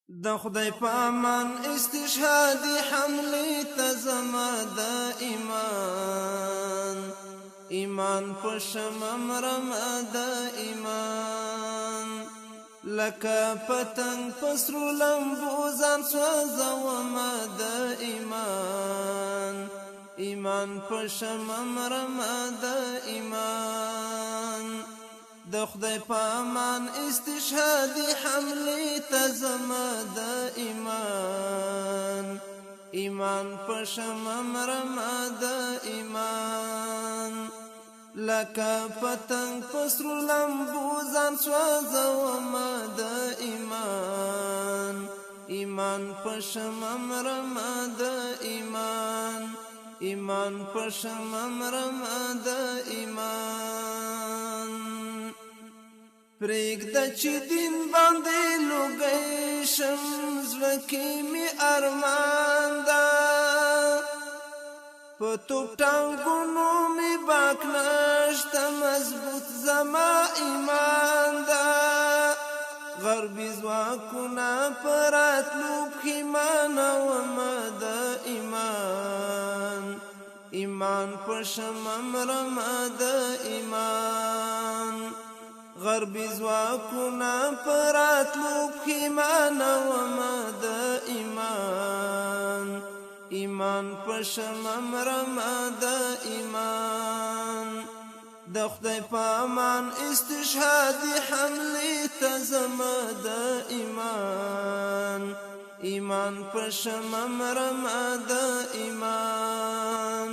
د خدای په امان استشهادي حملې ته زما د ایمان په شمم رمه د ایمان لکه پتنګ پسرو لمبو ځان سوځومه د ایمان په شمم رمه د ایمان د خدای په امان استشهادي حملې ته زما د ایمان په شمم رمه د ایمان لکه پتنګ پسرو لمبو ځان سوځومه د ایمان په شمم رمه د ایمان په شمم رمه د ایمان پرېږده چې دین باندې لوګی شم زړه کې مې ارمان ده په توپ ټانګونو مې باک نشته مضبوط زما ایمان ده غربي ځواکونه په راتلو پښېمانومه د ایمان په شمم رمه د ایمان غربي ځواکونه په راتلو پښېمانومه د ایمان په شمم رمه د ایمان د خدای په امان استشهادي حملې ته زما د ایمان په شمم رمه د ایمان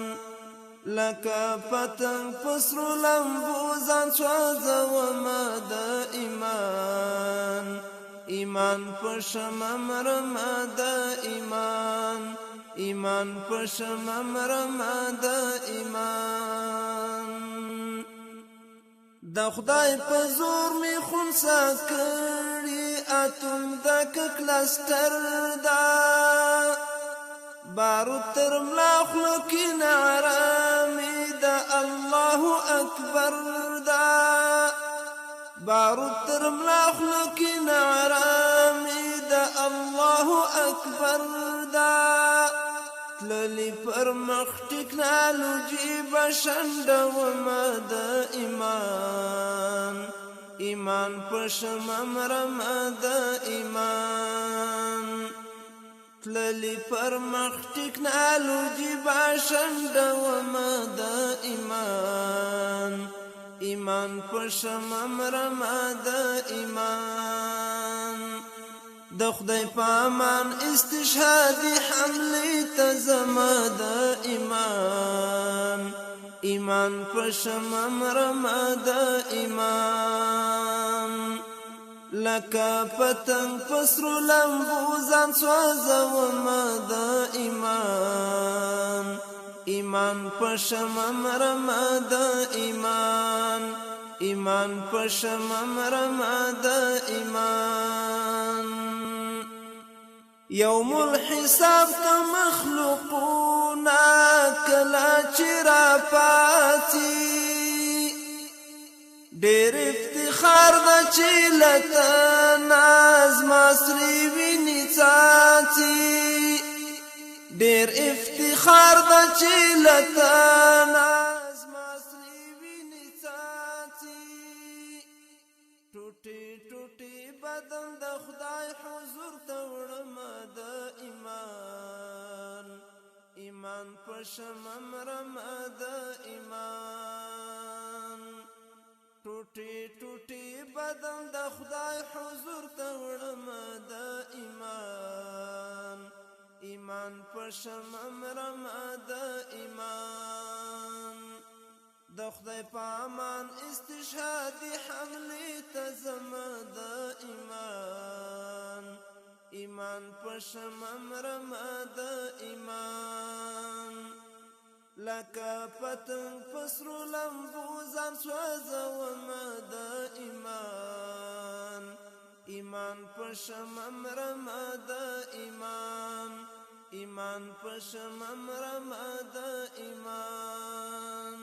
لکه پتنګ پسرو لمبو ځان سوځومه د ایمان په شمم رمه د ایمان په شمم رمه د ایمان د خدای په زور می خونسا کړي اتم د کلستر دا بارود تر ملا خوله کې نعره مې د الله اکبر دا بارود تر ملا خوله کې نعره مې د الله اکبر دا تللی پر مخ ټکنالوژي بشنډومه د ایمان په شمم رمه د ایمان تللی پر مخ ټکنالوژي بشنډومه د ایمان په شمم رمه د ایمان د خدای په امان استشهادي حملې ته زما د ایمان په شمم رمه د ایمان لکه پتنګ پسرو لمبو ځان سوځومه د ایمان په شمم رمه د ایمان په شمم رمه د ایمان یوم الحساب ته مخلوقونه کله چې راپاڅي ډېر افتخار ده چې لته نازما سرې وینې څاڅي ډېر افتخار ده چې لته نازما سرې وینې څاڅي ټوټې ټوټې بدن د خدای حضور ته وړمه د ایمان په شمم رمه د ایمان ټوټې ټوټې بدن د خدای حضور ته وړمه د ایمان په شمم رمه د ایمان د خدای په امان استشهادي حملې ته زما د ایمان په شمم رمه د ایمان لکه پتنګ پسرو لمبو ځان سوځومه د ایمان په شمم رمه د ایمان په شمم رمه د ایمان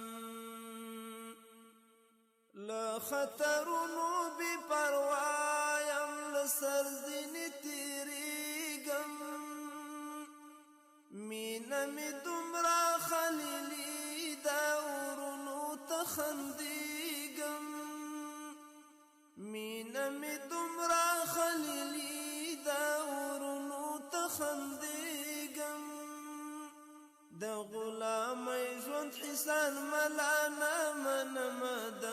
له خطرونو بې پروا یم له سرزینې تېرې مینا می دومره خلیلی دا ورونو ته خندیږم مینا می دومره خلیلی دا ورونو ته خندیږم د غلامۍ ژوند حسان ملانا منم د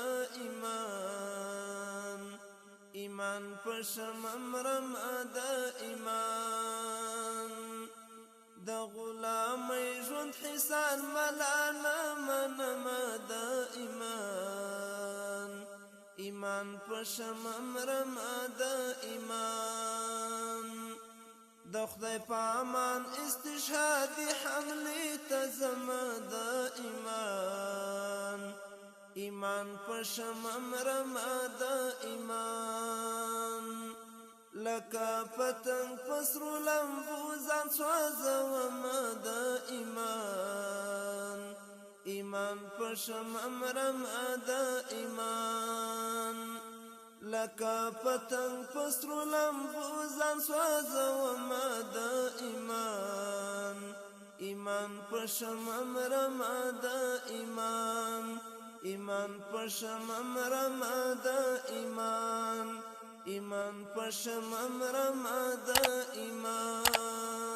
ایمان پشم امرم د ایمان د غلامۍ ژوند حسان ملانا منم د ایمان پشم امرم د ایمان د خدای په امان استشهادي حملې ته زما د ایمان پشم امرم د ایمان لکه پتنګ پسرو لمبو ځان سوځوم د ایمان پشم امرم د ایمان لکه پتنګ پسرو لمبو ځان سوځوم د ایمان پشم امرم د ایمان پشم امرم د ایمان پشم امرم د ایمان